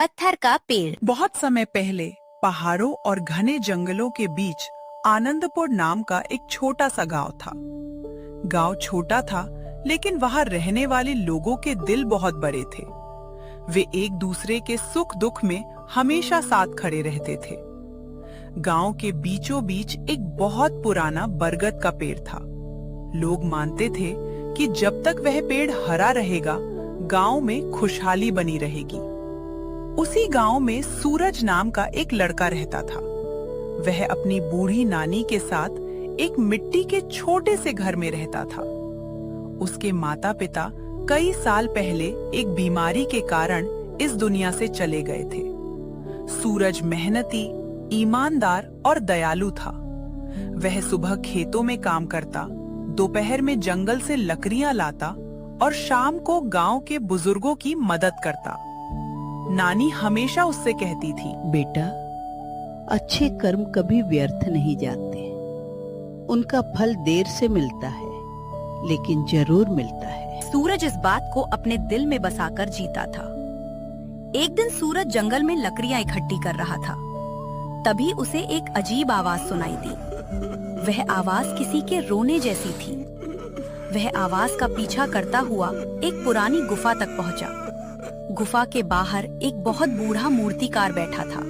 पत्थर का पेड़। बहुत समय पहले पहाड़ों और घने जंगलों के बीच आनंदपुर नाम का एक छोटा सा गांव था। गांव छोटा था, लेकिन वहां रहने वाले लोगों के दिल बहुत बड़े थे। वे एक दूसरे के सुख दुख में हमेशा साथ खड़े रहते थे। गांव के बीचों बीच एक बहुत पुराना बरगद का पेड़ था। लोग मानते थे कि जब तक वह पेड़ हरा रहेगा, गांव में खुशहाली बनी रहेगी। उसी गांव में सूरज नाम का एक लड़का रहता था। वह अपनी बूढ़ी नानी के साथ एक मिट्टी के छोटे से घर में रहता था। उसके माता पिता कई साल पहले एक बीमारी के कारण इस दुनिया से चले गए थे। सूरज मेहनती, ईमानदार और दयालु था। वह सुबह खेतों में काम करता, दोपहर में जंगल से लकड़ियां लाता और शाम को गांव के बुजुर्गों की मदद करता। नानी हमेशा उससे कहती थी, बेटा, अच्छे कर्म कभी व्यर्थ नहीं जाते। उनका फल देर से मिलता है, लेकिन जरूर मिलता है। सूरज इस बात को अपने दिल में बसाकर जीता था। एक दिन सूरज जंगल में लकड़ियां इकट्ठी कर रहा था। तभी उसे एक अजीब आवाज सुनाई दी। वह आवाज किसी के रोने जैसी थी। वह आवाज का पीछा करता हुआ एक पुरानी गुफा तक पहुंचा। गुफा के बाहर एक बहुत बूढ़ा मूर्तिकार बैठा था।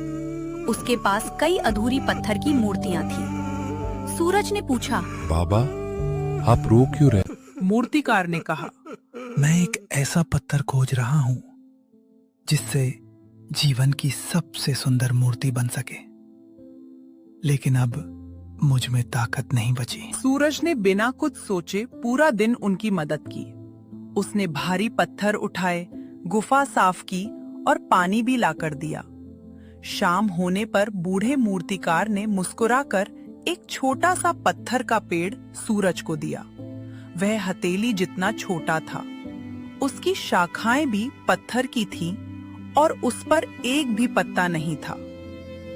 उसके पास कई अधूरी पत्थर की मूर्तियां थी। सूरज ने पूछा, बाबा, आप रो क्यों रहे? मूर्तिकार ने कहा, मैं एक ऐसा पत्थर खोज रहा हूं जिससे जीवन की सबसे सुंदर मूर्ति बन सके, लेकिन अब मुझ में ताकत नहीं बची। सूरज ने बिना कुछ सोचे पूरा दिन उनकी मदद की। उसने भारी पत्थर उठाए, गुफा साफ की और पानी भी लाकर दिया। शाम होने पर बूढ़े मूर्तिकार ने मुस्कुराकर एक छोटा सा पत्थर का पेड़ सूरज को दिया। वह हथेली जितना छोटा था। उसकी शाखाएं भी पत्थर की थीं और उस पर एक भी पत्ता नहीं था।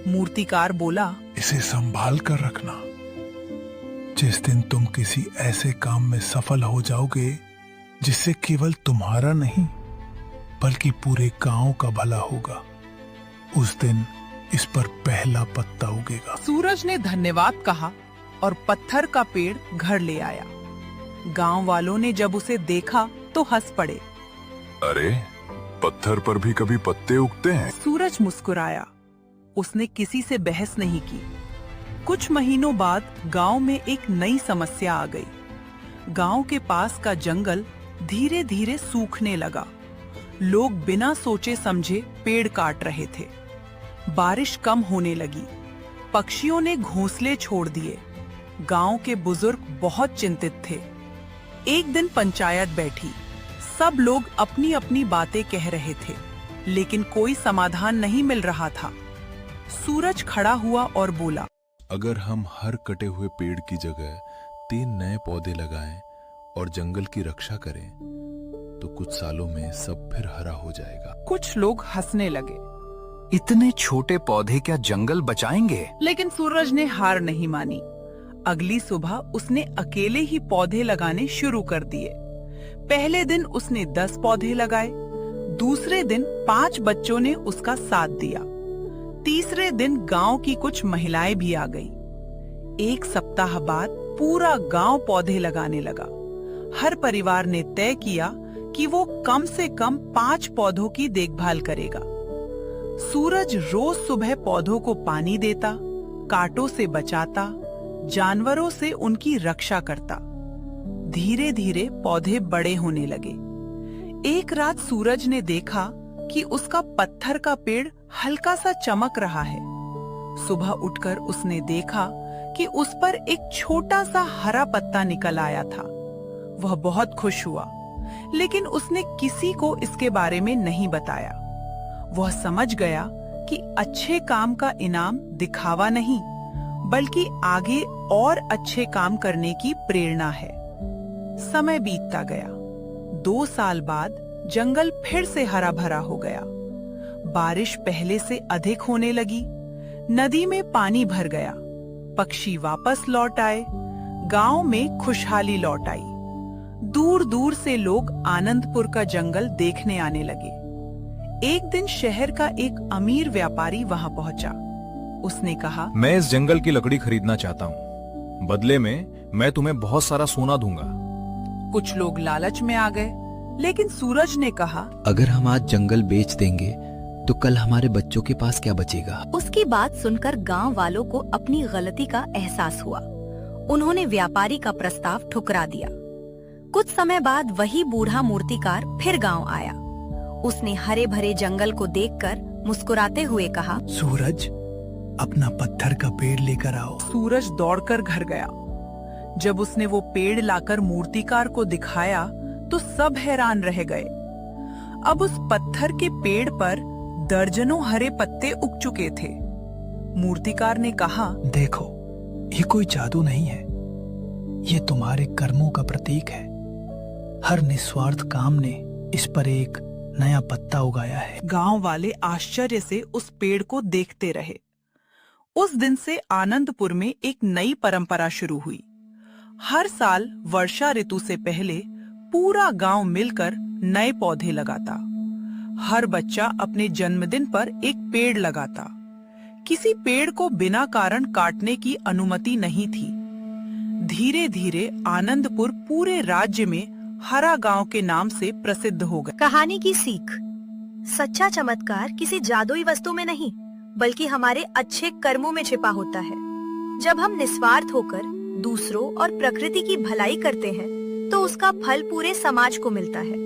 मूर्तिकार बोला, इसे संभाल कर रखना। जिस दिन तुम किसी ऐसे काम में सफल हो जाओगे जिससे केवल तुम्हारा नहीं बल्कि पूरे गांव का भला होगा, उस दिन इस पर पहला पत्ता उगेगा। सूरज ने धन्यवाद कहा और पत्थर का पेड़ घर ले आया। गांव वालों ने जब उसे देखा तो हंस पड़े। अरे, पत्थर पर भी कभी पत्ते उगते हैं? सूरज मुस्कुराया। उसने किसी से बहस नहीं की। कुछ महीनों बाद गांव में एक नई समस्या आ गई। गांव के पास का जंगल धीरे धीरे सूखने लगा। लोग बिना सोचे समझे पेड़ काट रहे थे। बारिश कम होने लगी। पक्षियों ने घोंसले छोड़ दिए। गांव के बुजुर्ग बहुत चिंतित थे। एक दिन पंचायत बैठी। सब लोग अपनी अपनी बातें कह रहे थे, लेकिन कोई समाधान नहीं मिल रहा था। सूरज खड़ा हुआ और बोला, अगर हम हर कटे हुए पेड़ की जगह 3 नए पौधे लगाएं और जंगल की रक्षा करें, तो कुछ सालों में सब फिर हरा हो जाएगा। कुछ लोग हंसने लगे। इतने छोटे पौधे क्या जंगल बचाएंगे? लेकिन सूरज ने हार नहीं मानी। अगली सुबह उसने अकेले ही पौधे लगाने शुरू कर दिए। पहले दिन उसने 10 पौधे लगाए। दूसरे दिन 5 बच्चों ने उसका साथ दिया। तीसरे दिन गांव की कुछ महिलाएं भी आ गईं। एक सप्ताह बाद पूरा गांव पौधे लगाने लगा। हर परिवार ने तय किया कि वो कम से कम 5 पौधों की देखभाल करेगा। सूरज रोज सुबह पौधों को पानी देता, कांटों से बचाता, जानवरों से उनकी रक्षा करता। धीरे धीरे पौधे बड़े होने लगे। एक रात सूरज ने देखा कि उसका पत्थर का पेड़ हल्का सा चमक रहा है। सुबह उठकर उसने देखा कि उस पर एक छोटा सा हरा पत्ता निकल आया था। वह बहुत खुश हुआ, लेकिन उसने किसी को इसके बारे में नहीं बताया। वह समझ गया कि अच्छे काम का इनाम दिखावा नहीं, बल्कि आगे और अच्छे काम करने की प्रेरणा है। समय बीतता गया। 2 साल बाद जंगल फिर से हरा भरा हो गया। बारिश पहले से अधिक होने लगी। नदी में पानी भर गया। पक्षी वापस लौट आए। गांव में खुशहाली लौट आई। दूर दूर से लोग आनंदपुर का जंगल देखने आने लगे। एक दिन शहर का एक अमीर व्यापारी वहां पहुंचा। उसने कहा, मैं इस जंगल की लकड़ी खरीदना चाहता हूँ। बदले में मैं तुम्हें बहुत सारा सोना दूंगा। कुछ लोग लालच में आ गए, लेकिन सूरज ने कहा, अगर हम आज जंगल बेच देंगे तो कल हमारे बच्चों के पास क्या बचेगा? उसकी बात सुनकर गांव वालों को अपनी गलती का एहसास हुआ। उन्होंने व्यापारी का प्रस्ताव ठुकरा दिया। कुछ समय बाद वही बूढ़ा मूर्तिकार फिर गांव आया। उसने हरे भरे जंगल को देखकर मुस्कुराते हुए कहा, सूरज, अपना पत्थर का पेड़ लेकर आओ। सूरज दौड़कर घर गया। जब उसने वो पेड़ लाकर मूर्तिकार को दिखाया तो सब हैरान रह गए। अब उस पत्थर के पेड़ पर दर्जनों हरे पत्ते उग चुके थे। मूर्तिकार ने कहा, देखो, ये कोई जादू नहीं है, ये तुम्हारे कर्मों का प्रतीक है। हर निस्वार्थ काम ने इस पर एक नया पत्ता उगाया है। गांव वाले आश्चर्य से उस पेड़ को देखते रहे। उस दिन से आनंदपुर में एक नई परंपरा शुरू हुई। हर साल वर्षा ऋतु से पहले पूरा गांव मिलकर नए पौधे लगाता। हर बच्चा अपने जन्मदिन पर एक पेड़ लगाता। किसी पेड़ को बिना कारण काटने की अनुमति नहीं थी। धीरे धीरे आनंदपुर पूरे राज्य में हरा गांव के नाम से प्रसिद्ध हो गया। कहानी की सीख। सच्चा चमत्कार किसी जादुई वस्तु में नहीं, बल्कि हमारे अच्छे कर्मों में छिपा होता है। जब हम निस्वार्थ होकर दूसरों और प्रकृति की भलाई करते हैं, तो उसका फल पूरे समाज को मिलता है।